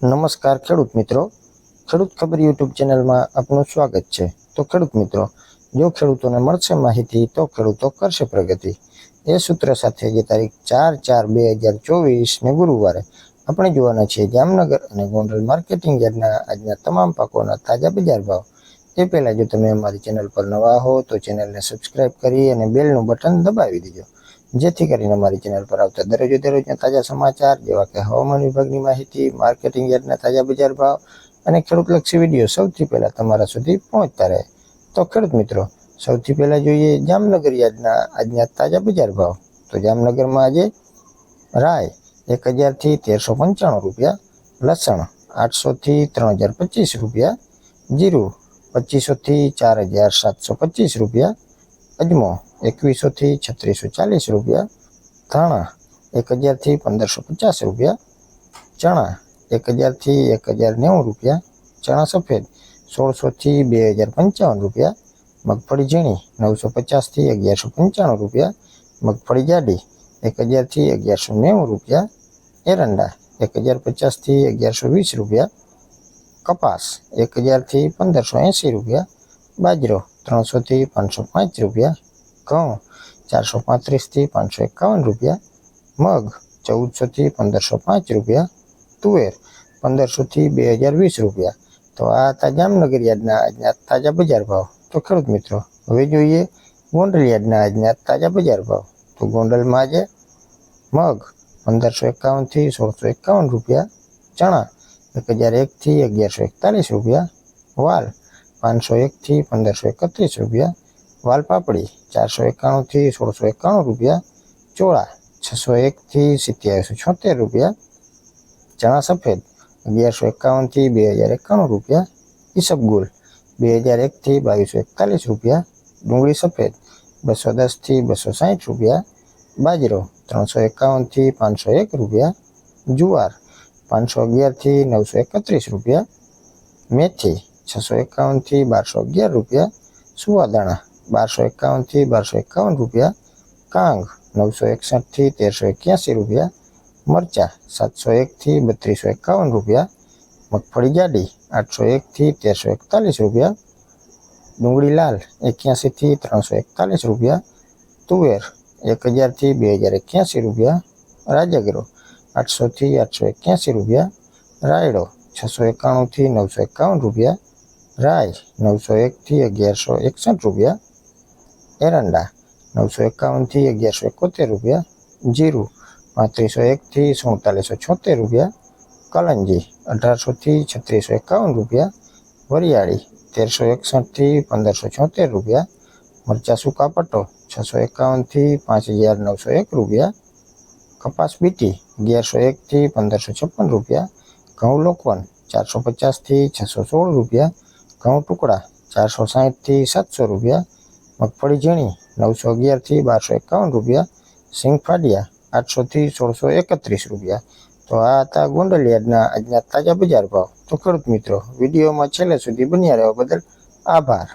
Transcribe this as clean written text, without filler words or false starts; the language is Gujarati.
નમસ્કાર ખેડૂત મિત્રો, ખેડૂત ખબર યુટ્યુબ ચેનલમાં આપનું સ્વાગત છે। તો ખેડૂત મિત્રો, જો ખેડૂતોને મળશે માહિતી તો ખેડૂતો કરશે પ્રગતિ। એ સૂત્ર સાથે જે તારીખ 4/4/2024ને ગુરુવારે આપણે જોવાના છીએ જામનગર અને ગોંડલ માર્કેટિંગ યાર્ડના આજના તમામ પાકોના તાજા બજાર ભાવ। એ પહેલાં જો તમે અમારી ચેનલ પર નવા હો તો ચેનલને સબસ્ક્રાઈબ કરી અને બેલનું બટન દબાવી દેજો, જેથી કરીને અમારી ચેનલ પર આવતા દરરોજના તાજા સમાચાર જેવા કે હવામાન વિભાગની માહિતી, માર્કેટિંગ યાર્ડના તાજા બજાર ભાવ અને ખેડૂતલક્ષી વિડીયો સૌથી પહેલાં તમારા સુધી પહોંચતા રહે। તો ખેડૂત મિત્રો, સૌથી પહેલાં જોઈએ જામનગર યાર્ડના આજના તાજા બજાર ભાવ। તો જામનગરમાં આજે રાય 1000થી 1395 રૂપિયા, લસણ 800થી 3025 રૂપિયા, જીરું 2500થી 4725 રૂપિયા, અજમો 2100થી 3640 રૂપિયા, ધાણા 1000થી 1550 રૂપિયા, ચણા 1000થી 1090 રૂપિયા, ચણા સફેદ 1600થી 2055 રૂપિયા, મગફળી ઝીણી 950થી 1195 રૂપિયા, મગફળી જાડી 1000થી 1190 રૂપિયા, એરંડા 1050થી 1120 રૂપિયા, કપાસ 1000થી 1580 રૂપિયા, બાજરો 300થી 505 રૂપિયા, ઘઉં 435થી 551 રૂપિયા, મગ 1400થી 1505 રૂપિયા, તુવેર 1500થી 2020 રૂપિયા। તો આ હતા જામનગર યાર્ડના આજના તાજા બજાર ભાવ। તો ખેડૂત મિત્રો, હવે જોઈએ ગોંડલ યાર્ડના આજના તાજા બજાર ભાવ। તો ગોંડલમાં આજે મગ 1551થી 1651 રૂપિયા, ચણા 1001થી 1141 રૂપિયા, વાલ 501થી 1531 રૂપિયા, વાલ પાપડી 491થી 1691 રૂપિયા, ચોળા 601થી 2776 રૂપિયા, ચણા સફેદ 1151થી 2091 રૂપિયા, ઈસબગુલ 2001થી 2241 રૂપિયા, ડુંગળી સફેદ 210થી 260 રૂપિયા, બાજરો 351થી 501 રૂપિયા, જુવાર 511થી 931 રૂપિયા, મેથી 651થી 1211 રૂપિયા, સુવાદાણા 1251થી 1251 રૂપિયા, કાંગ 961થી 1381 રૂપિયા, મરચાં 701થી 3251 રૂપિયા, મગફળી જાડી 801થી 1341 રૂપિયા, ડુંગળી લાલ 81થી 341 રૂપિયા, તુવેર 1000થી 2081 રૂપિયા, રાજગરો 800થી 881 રૂપિયા, રાયડો 691થી 951 રૂપિયા, રાય 901થી 1161 રૂપિયા, એરંડા 951થી 1171 રૂપિયા, જીરું 3501થી 4776 રૂપિયા, કલંજી 1800થી 3651 રૂપિયા, વરિયાળી 1361થી 1576 રૂપિયા, મરચા સૂકા પટ્ટો 651થી 5901 રૂપિયા, કપાસ બીટી 1101થી 1556 રૂપિયા, ઘઉં લોકવન 450થી 616 રૂપિયા, ઘઉં ટુકડા 460થી 700 રૂપિયા, મગફળી ઝીણી 911થી 1251 રૂપિયા, સિંગ ફાડિયા 800થી 1631 રૂપિયા। તો આ હતા ગોંડલ યાર્ડના આજના તાજા બજાર ભાવ। તો ખેડૂત મિત્રો, વિડીયોમાં છેલ્લે સુધી બન્યા રહેવા બદલ આભાર।